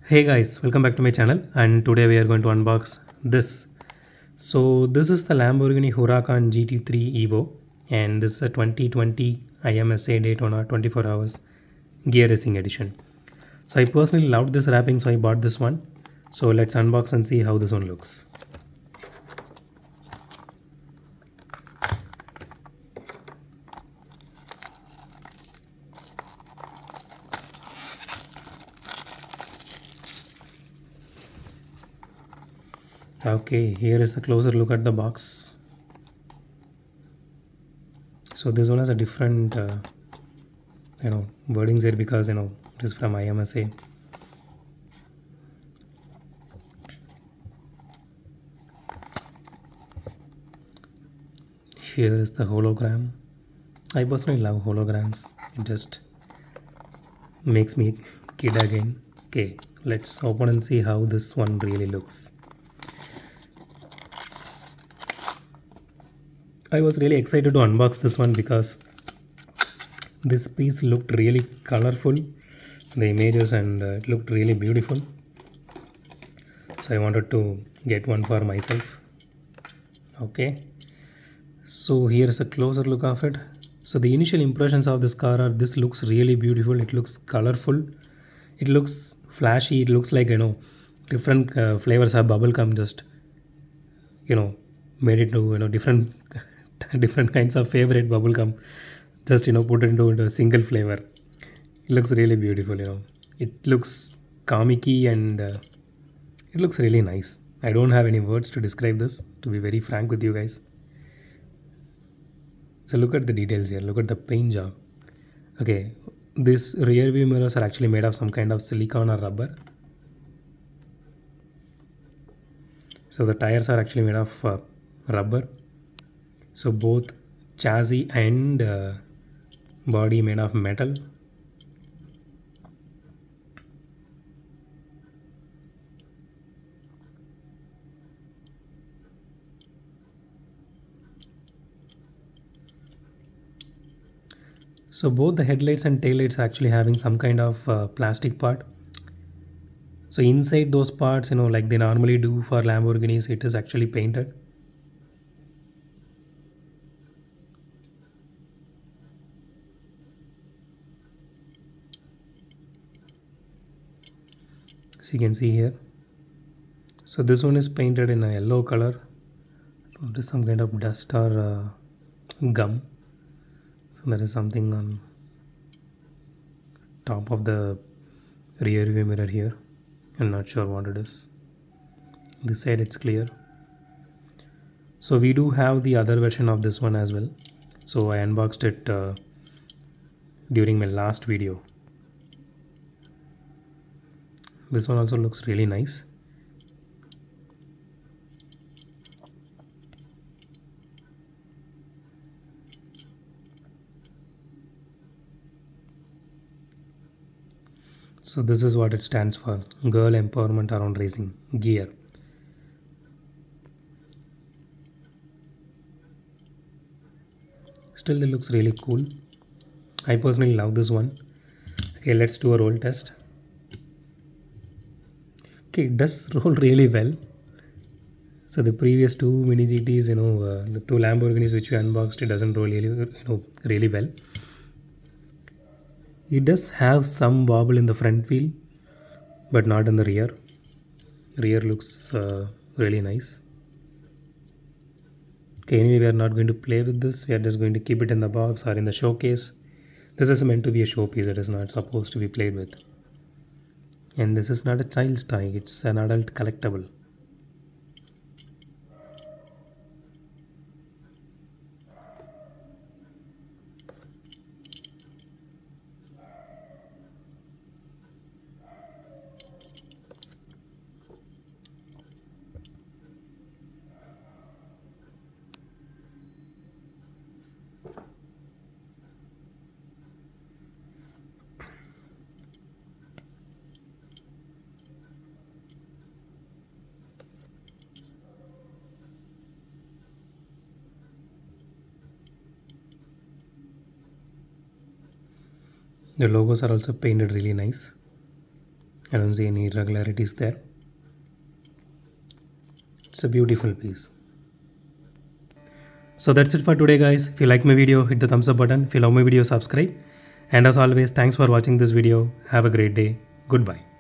Hey guys, welcome back to my channel, and today we are going to unbox this. So this is the Lamborghini Huracan GT3 EVO, and this is a 2020 IMSA Daytona 24 hours gear racing edition. So I personally loved this wrapping, so I bought this one. So let's unbox and see how this one looks. Okay, here is the closer look at the box. So this one has a different wordings here because it is from IMSA. Here is the hologram. I personally love holograms. It just makes me a kid again. Okay, let's open and see how this one really looks. I was really excited to unbox this one because this piece looked really colorful, the images, and it looked really beautiful. So I wanted to get one for myself. Okay, so here's a closer look of it. So the initial impressions of this car are this looks really beautiful. It looks colorful. It looks flashy. It looks like different flavors of bubblegum just made it to different different kinds of favorite bubblegum just put it into a single flavor. It looks really beautiful. It looks comic-y and it looks really nice. I don't have any words to describe this, to be very frank with you guys. So look at the details here. Look at the paint job. Okay, these rear view mirrors are actually made of some kind of silicone or rubber. So the tires are actually made of rubber. So both chassis and body made of metal. So both the headlights and taillights are actually having some kind of plastic part. So inside those parts, like they normally do for Lamborghinis, it is actually painted. So you can see here. So this one is painted in a yellow color. It is some kind of dust or gum. So there is something on top of the rear view mirror here. I'm not sure what it is. This side it's clear. So we do have the other version of this one as well. So I unboxed it during my last video. This one also looks really nice. So this is what it stands for: Girl Empowerment Around Racing Gear. Still it looks really cool. I personally love this one. Okay, let's do a roll test. Okay, it does roll really well. So the previous two mini GTs, the two Lamborghinis which we unboxed, it doesn't roll really well. It does have some wobble in the front wheel, but not in the rear. Rear looks really nice. Okay, anyway, we are not going to play with this. We are just going to keep it in the box or in the showcase. This is meant to be a showpiece. It is not supposed to be played with. And this is not a child's toy. It's an adult collectible. The logos are also painted really nice. I don't see any irregularities there. It's a beautiful piece. So that's it for today, guys. If you like my video, hit the thumbs up button. If you love my video, subscribe. And as always, thanks for watching this video. Have a great day. Goodbye.